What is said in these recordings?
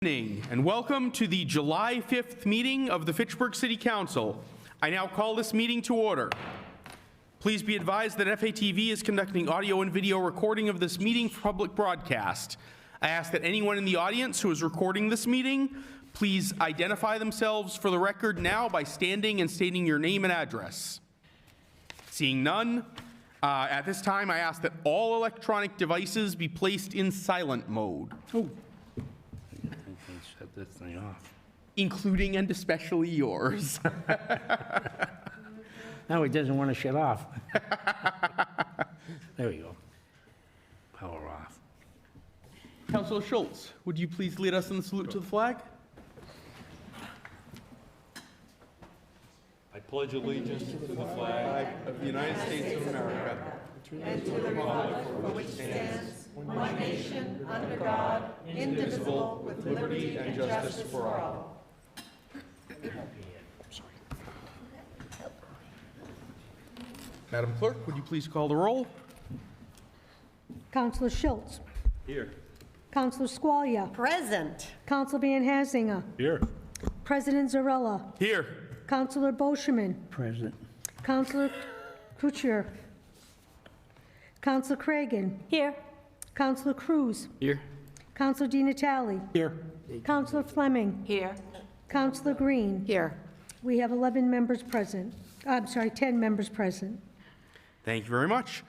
Good evening and welcome to the July 5th meeting of the Fitchburg City Council. I now call this meeting to order. Please be advised that FATV is conducting audio and video recording of this meeting for public broadcast. I ask that anyone in the audience who is recording this meeting please identify themselves for the record now by standing and stating your name and address. Seeing none, at this time I ask that all electronic devices be placed in silent mode. Shut this thing off. Including and especially yours. No, he doesn't want to shut off. There we go. Power off. Councilor Schultz, would you please lead us in the salute to the flag? I pledge allegiance to the flag Of the United States of America. and to the republic for which stands one nation, under God, indivisible, with liberty and justice for all. Madam Clerk, would you please call the roll? Councilor Schultz. Here. Councilor Squalia. Present. Councilor Van Hazinga. Here. President Zarella. Here. Councilor Boschman. Present. Councilor Kuchar. Councilor Cragen. Here. Councilor Cruz. Here. Councilor Di Natale. Here. Councilor Fleming. Here. Councilor Green. Here. We have 11 members present. I'm sorry, 10 members present. Thank you very much.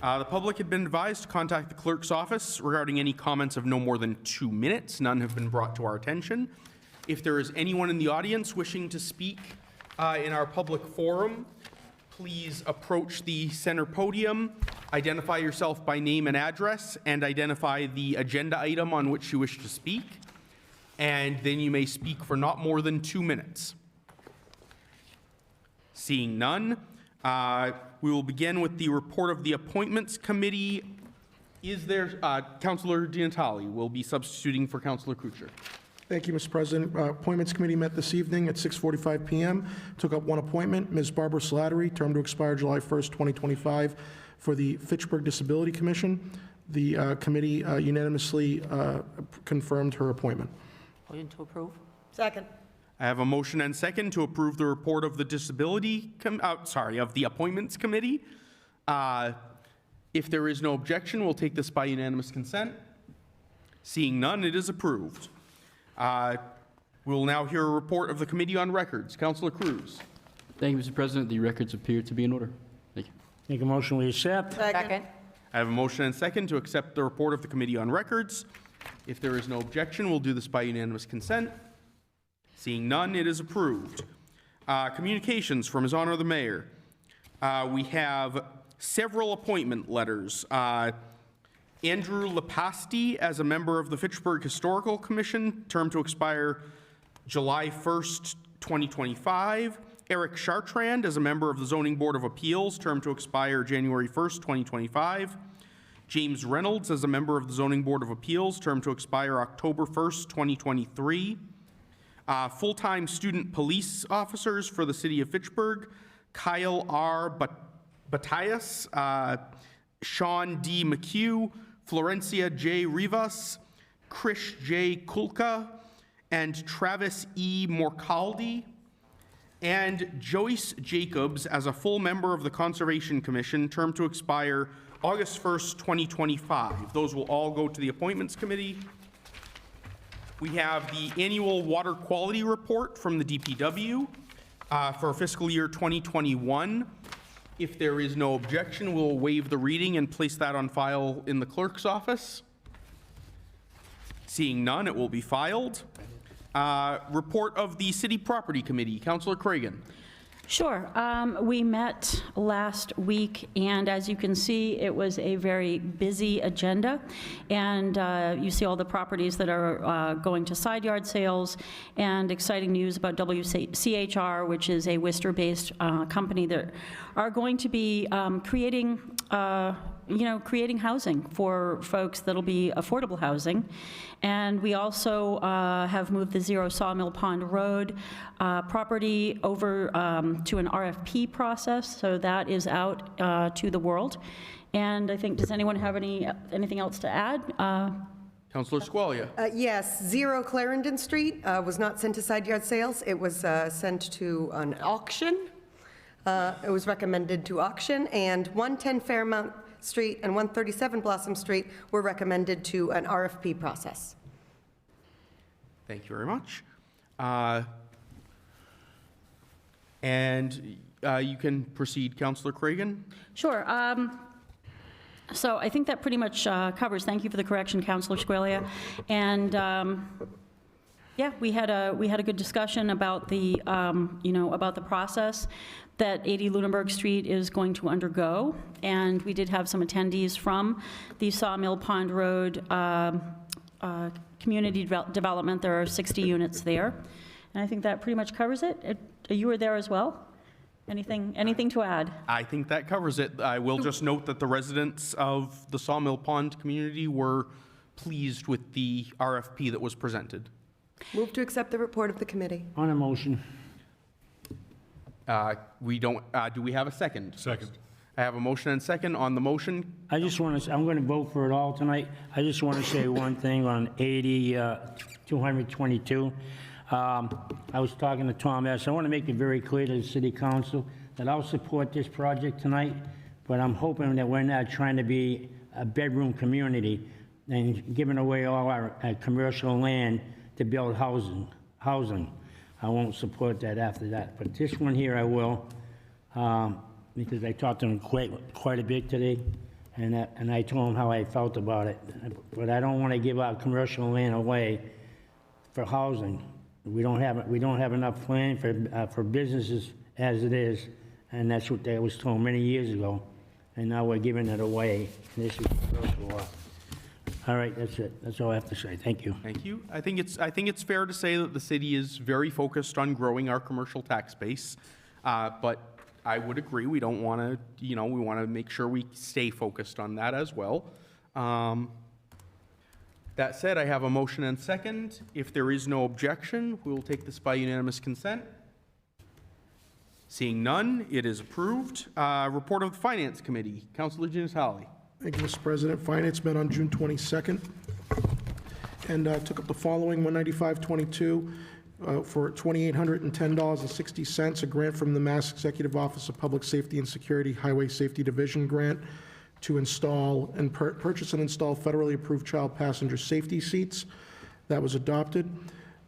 The public had been advised to contact the clerk's office regarding any comments of no more than 2 minutes. None have been brought to our attention. If there is anyone in the audience wishing to speak in our public forum, please approach the center podium, identify yourself by name and address, and identify the agenda item on which you wish to speak. And then you may speak for not more than 2 minutes. Seeing none, we will begin with the report of the Appointments Committee. Is there, Councilor Di Natale will be substituting for Councilor Kuchar. Thank you, Mr. President. Appointments Committee met this evening at 6:45 p.m. Took up one appointment, Ms. Barbara Slattery, term to expire July 1st, 2025, for the Fitchburg Disability Commission. The committee unanimously confirmed her appointment. Motion to approve. Second. I have a motion and second to approve the report of the of the Appointments Committee. If there is no objection, we'll take this by unanimous consent. Seeing none, it is approved. We will now hear a report of the Committee on Records. Councilor Cruz. Thank you, Mr. President. The records appear to be in order. Thank you. Make a motion, we accept. Second. I have a motion and second to accept the report of the Committee on Records. If there is no objection, we'll do this by unanimous consent. Seeing none, it is approved. Communications from His Honor the Mayor. We have several appointment letters. Andrew Lepasti as a member of the Fitchburg Historical Commission, term to expire July 1st, 2025. Eric Chartrand as a member of the Zoning Board of Appeals, term to expire January 1st, 2025. James Reynolds as a member of the Zoning Board of Appeals, term to expire October 1st, 2023. Full-time student police officers for the City of Fitchburg, Kyle R. Batias, Sean D. McHugh, Florencia J. Rivas, Krish J. Kulka, and Travis E. Morcaldi, and Joyce Jacobs as a full member of the Conservation Commission, term to expire August 1st, 2025. Those will all go to the Appointments Committee. We have the annual water quality report from the DPW for fiscal year 2021. If there is no objection, we'll waive the reading and place that on file in the clerk's office. Seeing none, it will be filed. Report of the City Property Committee. Councilor Cragen. Sure. We met last week, and as you can see, it was a very busy agenda. And you see all the properties that are going to side yard sales, and exciting news about WCHR, which is a Worcester-based company that are going to be creating housing for folks that'll be affordable housing. And we also have moved the Zero Sawmill Pond Road property over to an RFP process, so that is out to the world. And I think, does anyone have anything else to add? Counselor Squalia. Yes, 0 Clarendon Street was not sent to side yard sales. It was sent to an auction. It was recommended to auction, and 110 Fairmount Street and 137 Blossom Street were recommended to an RFP process. Thank you very much. And you can proceed, Counselor Cragan. Sure. So I think that pretty much covers, thank you for the correction, Councilor Squalia. And, yeah, we had a good discussion about the, about the process that 80 Lunenburg Street is going to undergo. And we did have some attendees from the Sawmill Pond Road Community Development. There are 60 units there. And I think that pretty much covers it. You were there as well? Anything to add? I think that covers it. I will just note that the residents of the Sawmill Pond community were pleased with the RFP that was presented. Move to accept the report of the committee. On a motion. We don't, do we have a second? Second. I have a motion and second. On the motion, I just want to, I'm going to vote for it all tonight. I just want to say one thing on 80, 222. I was talking to Tom S. I want to make it very clear to the city council that I'll support this project tonight, but I'm hoping that we're not trying to be a bedroom community and giving away all our commercial land to build housing. I won't support that after that, but this one here I will, because I talked to him quite a bit today, and I told him how I felt about it. But I don't want to give our commercial land away for housing. We don't have enough land for businesses as it is, and that's what I was told many years ago, and now we're giving it away. And this is commercial law. All right, that's it. That's all I have to say. Thank you. thank you. I think it's fair to say that the city is very focused on growing our commercial tax base, but I would agree, we don't want to, we want to make sure we stay focused on that as well. That said, I have a motion and second. If there is no objection, we will take this by unanimous consent. Seeing none, it is approved. Report of the Finance Committee. Councilor Ginnitalli. Thank you, Mr. President. Finance met on June 22nd and took up the following: 19522 for $2,810.60, a grant from the Mass Executive Office of Public Safety and Security Highway Safety Division grant to install and purchase and install federally approved child passenger safety seats. That was adopted.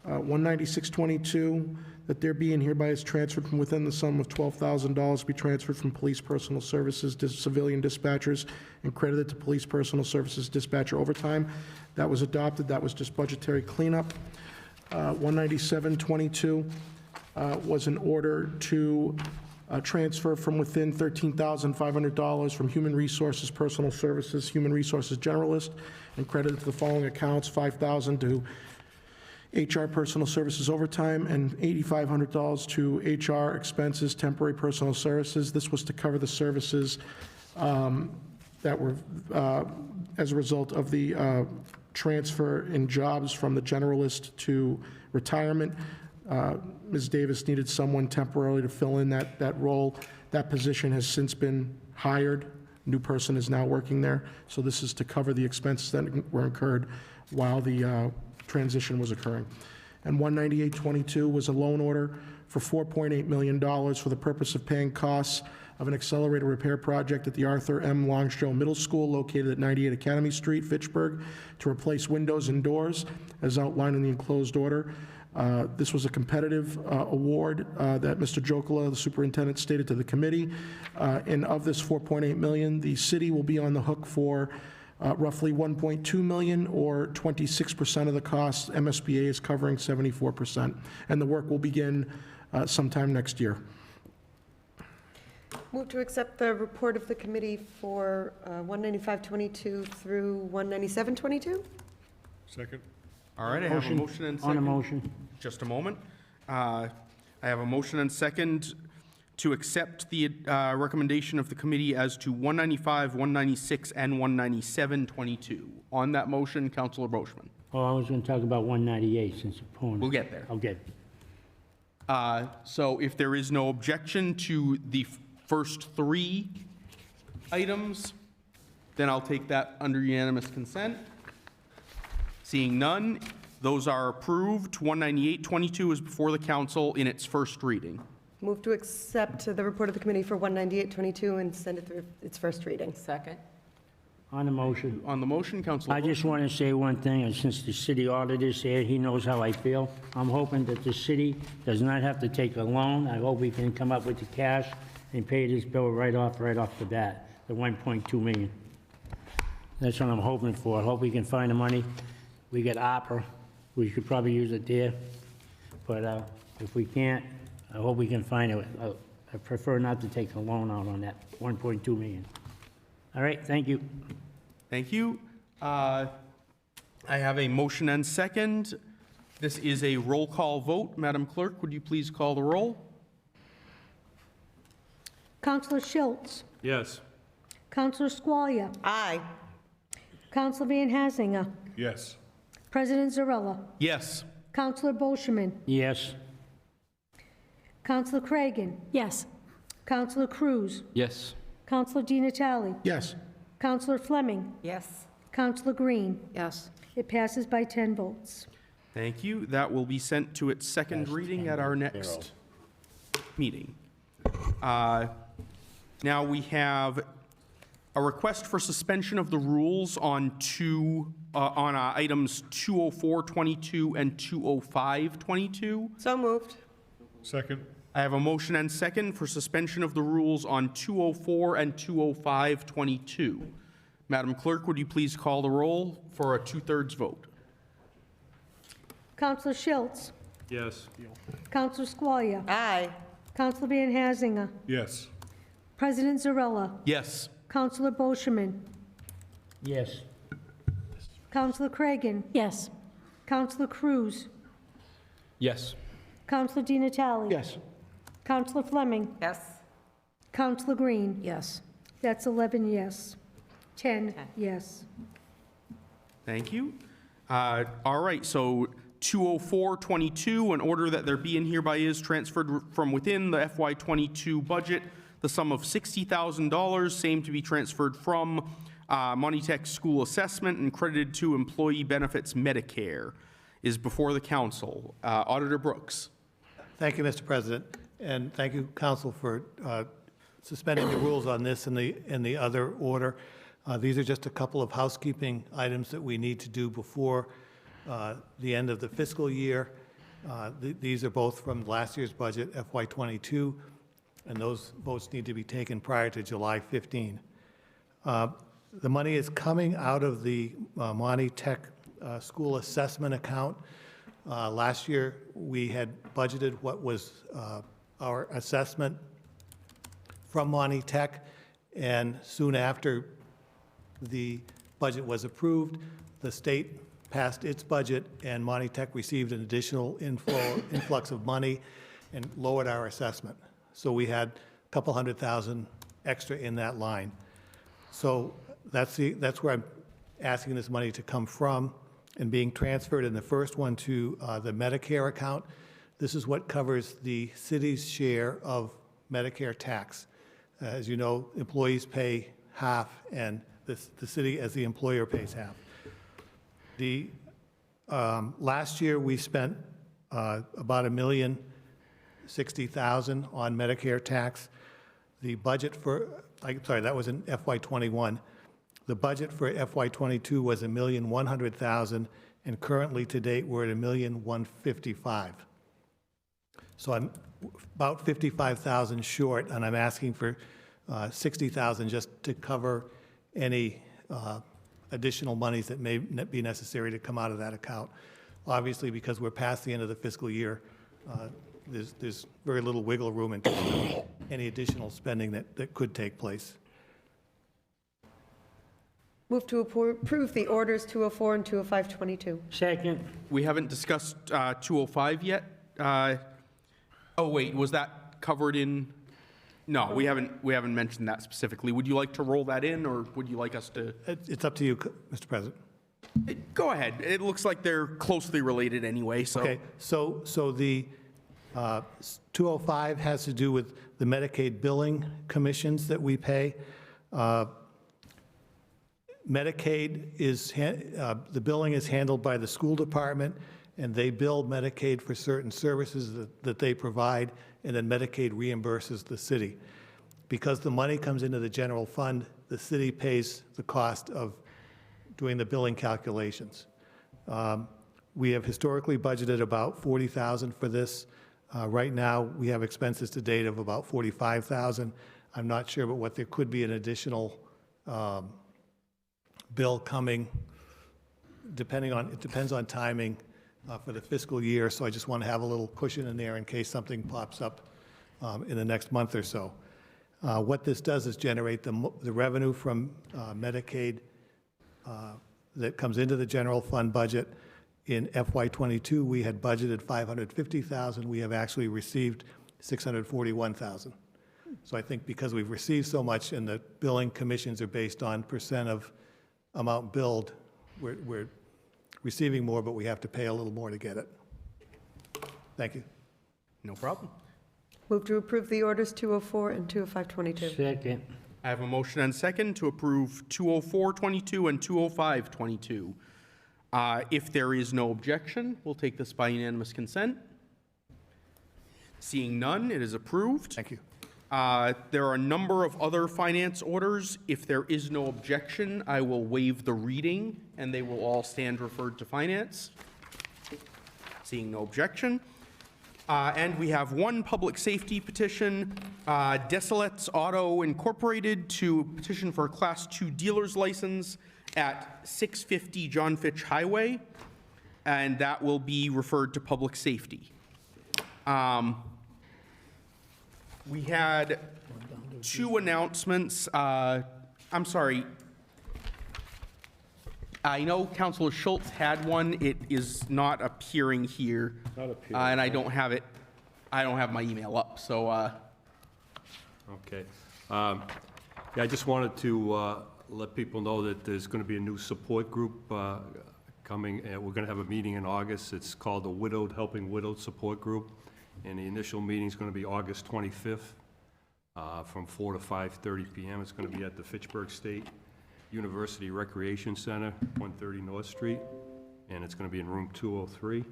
19622, that there be and hereby is transferred from within the sum of $12,000 be transferred from police personal services to civilian dispatchers and credited to police personal services dispatcher overtime. That was adopted. That was just budgetary cleanup. 19722 was an order to transfer from within $13,500 from Human Resources Personal Services, Human Resources Generalist, and credited to the following accounts: $5,000 to HR Personal Services Overtime and $8,500 to HR Expenses Temporary Personal Services. This was to cover the services that were as a result of the transfer in jobs from the generalist to retirement. Ms. Davis needed someone temporarily to fill in that role. That position has since been hired. New person is now working there. So this is to cover the expenses that were incurred while the transition was occurring. And 19822 was a loan order for $4.8 million for the purpose of paying costs of an accelerated repair project at the Arthur M. Longstrel Middle School located at 98 Academy Street, Fitchburg, to replace windows and doors as outlined in the enclosed order. This was a competitive award that Mr. Jokola, the superintendent, stated to the committee. And of this $4.8 million, the city will be on the hook for roughly $1.2 million, or 26% of the costs. MSBA is covering 74%, and the work will begin sometime next year. Move to accept the report of the committee for 19522 through 19722. Second. All right, I have a motion and second. On a motion. Just a moment. I have a motion and second to accept the recommendation of the committee as to 195, 196, and 19722. On that motion, Councilor Boschman. Oh, I was going to talk about 198 since opponent. We'll get there. Okay. So if there is no objection to the first three items, then I'll take that under unanimous consent. Seeing none, those are approved. 19822 is before the council in its first reading. Move to accept the report of the committee for 19822 and send it through its first reading. Second. On the motion. On the motion, Councilor I just want to say one thing, and since the city auditor's here, he knows how I feel. I'm hoping that the city does not have to take a loan. I hope we can come up with the cash and pay this bill right off the bat, the 1.2 million. That's what I'm hoping for. I hope we can find the money. We got ARPA. We could probably use it there. But if we can't, I hope we can find it. I prefer not to take a loan out on that 1.2 million. All right, thank you. Thank you. I have a motion and second. This is a roll call vote. Madam Clerk, would you please call the roll? Counselor Schultz. Yes. Counselor Squalia. Aye. Counselor Van Hazinga. Yes. President Zarella. Yes. Counselor Bolsherman. Yes. Counselor Cragan. Yes. Counselor Cruz. Yes. Counselor Di Natale. Yes. Counselor Fleming. Yes. Counselor Green. Yes. It passes by 10 votes. Thank you. That will be sent to its second reading at our next meeting. Now we have a request for suspension of the rules on items 20422 and 20522. So moved. Second. I have a motion and second for suspension of the rules on 204 and 20522. Madam Clerk, would you please call the roll for a two-thirds vote? Counselor Schultz. Yes. Counselor Squalia. Aye. Counselor Van Hazinga. Yes. President Zarella. Yes. Counselor Bolsherman. Yes. Counselor Cragan. Yes. Counselor Cruz. Yes. Counselor Di Natale. Yes. Counselor Fleming. Yes. Counselor Green. Yes. That's 11 yes. 10 yes. Thank you. All right, so 20422, an order that there be and hereby is transferred from within the FY22 budget, the sum of $60,000, same to be transferred from Monty Tech School Assessment and credited to Employee Benefits Medicare, is before the council. Auditor Brooks. Thank you, Mr. President, and thank you, Council, for suspending the rules on this in the other order. These are just a couple of housekeeping items that we need to do before the end of the fiscal year. These are both from last year's budget, FY22, and those votes need to be taken prior to July 15. The money is coming out of the Monty Tech School Assessment account. Last year, we had budgeted what was our assessment from Monty Tech, and soon after the budget was approved, the state passed its budget, and Monty Tech received an additional influx of money and lowered our assessment. So we had a couple $100,000 extra in that line. So that's where I'm asking this money to come from and being transferred in the first one to the Medicare account. This is what covers the city's share of Medicare tax. As you know, employees pay half, and the city, as the employer, pays half. Last year, we spent about $1,060,000 on Medicare tax. The budget for, that was in FY21. The budget for FY22 was $1,100,000, and currently to date, we're at $1,155,000. So I'm about $55,000 short, and I'm asking for $60,000 just to cover any additional monies that may be necessary to come out of that account. Obviously, because we're past the end of the fiscal year, there's very little wiggle room in terms of any additional spending that could take place. Move to approve the orders 204 and 20522. Second. We haven't discussed 205 yet. Oh, wait, was that covered in? No, we haven't mentioned that specifically. Would you like to roll that in, or would you like us to? It's up to you, Mr. President. Go ahead. It looks like they're closely related anyway, so. Okay, so the 205 has to do with the Medicaid billing commissions that we pay. Medicaid is, the billing is handled by the school department, and they bill Medicaid for certain services that they provide, and then Medicaid reimburses the city. Because the money comes into the general fund, the city pays the cost of doing the billing calculations. We have historically budgeted about $40,000 for this. Right now, we have expenses to date of about $45,000. I'm not sure, but what there could be an additional bill coming, it depends on timing for the fiscal year, so I just want to have a little cushion in there in case something pops up in the next month or so. What this does is generate the revenue from Medicaid that comes into the general fund budget. In FY22, we had budgeted $550,000. We have actually received $641,000. So I think because we've received so much and the billing commissions are based on percent of amount billed, we're receiving more, but we have to pay a little more to get it. Thank you. No problem. Move to approve the orders 204 and 20522. Second. I have a motion and second to approve 20422 and 20522. If there is no objection, we'll take this by unanimous consent. Seeing none, it is approved. Thank you. There are a number of other finance orders. If there is no objection, I will waive the reading, and they will all stand referred to finance. Seeing no objection. And we have one public safety petition, Desilets Auto Incorporated, to petition for a Class 2 dealer's license at 650 John Fitch Highway, and that will be referred to public safety. We had two announcements. I'm sorry. I know Councilor Schultz had one. It is not appearing here. Not appearing. And I don't have it. I don't have my email up, so. Okay. Yeah, I just wanted to let people know that there's going to be a new support group coming. We're going to have a meeting in August. It's called the Helping Widowed Support Group. And the initial meeting is going to be August 25th from 4 to 5:30 p.m. It's going to be at the Fitchburg State University Recreation Center, 130 North Street, and it's going to be in room 203,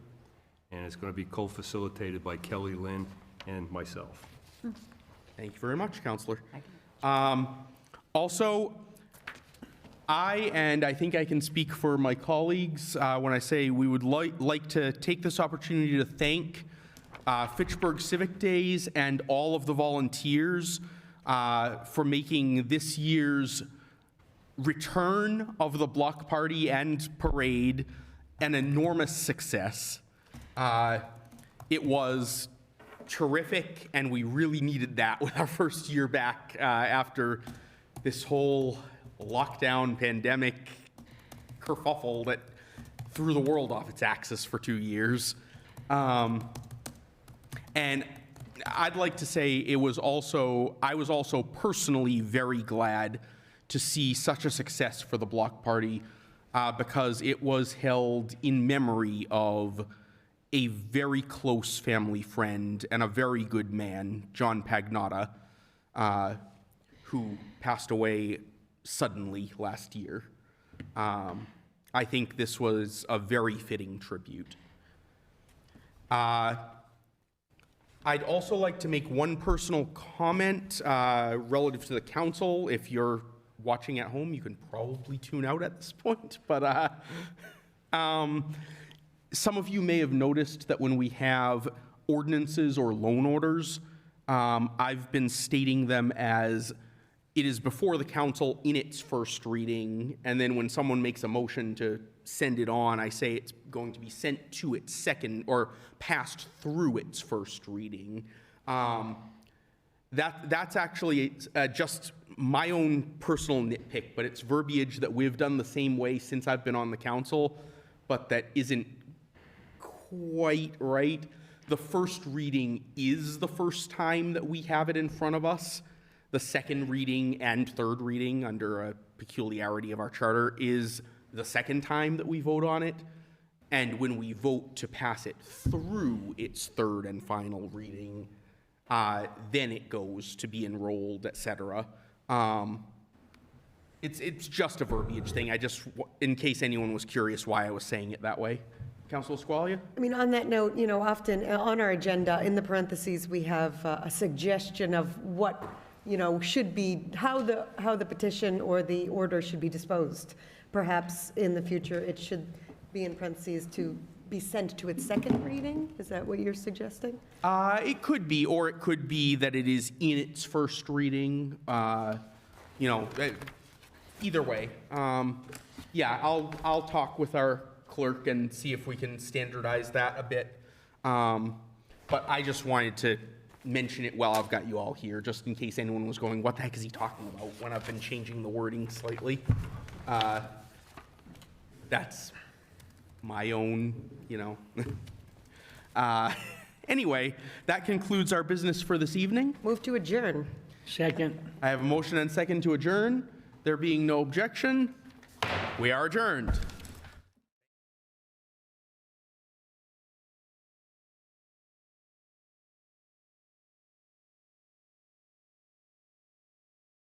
and it's going to be co-facilitated by Kelly Lynn and myself. Thank you very much, Counselor. Also, I think I can speak for my colleagues when I say we would like to take this opportunity to thank Fitchburg Civic Days and all of the volunteers for making this year's return of the block party and parade an enormous success. It was terrific, and we really needed that with our first year back after this whole lockdown pandemic kerfuffle that threw the world off its axis for 2 years. And I'd like to say I was also personally very glad to see such a success for the block party because it was held in memory of a very close family friend and a very good man, John Pagnotta, who passed away suddenly last year. I think this was a very fitting tribute. I'd also like to make one personal comment relative to the council. If you're watching at home, you can probably tune out at this point, but some of you may have noticed that when we have ordinances or loan orders, I've been stating them as it is before the council in its first reading, and then when someone makes a motion to send it on, I say it's going to be sent to its second or passed through its first reading. That's actually just my own personal nitpick, but it's verbiage that we've done the same way since I've been on the council, but that isn't quite right. The first reading is the first time that we have it in front of us. The second reading and third reading, under a peculiarity of our charter, is the second time that we vote on it. And when we vote to pass it through its third and final reading, then it goes to be enrolled, etc. And It's just a verbiage thing. I just, in case anyone was curious why I was saying it that way. Councilor Squalia? I mean, on that note, often on our agenda, in the parentheses, we have a suggestion of what, should be, how the petition or the order should be disposed. Perhaps in the future, it should be in parentheses to be sent to its second reading? Is that what you're suggesting? It could be, or it could be that it is in its first reading, either way. Yeah, I'll talk with our clerk and see if we can standardize that a bit. But I just wanted to mention it while I've got you all here, just in case anyone was going, what the heck is he talking about, when I've been changing the wording slightly. That's my own, Anyway, that concludes our business for this evening. Move to adjourn. Second. I have a motion and second to adjourn. There being no objection, we are adjourned.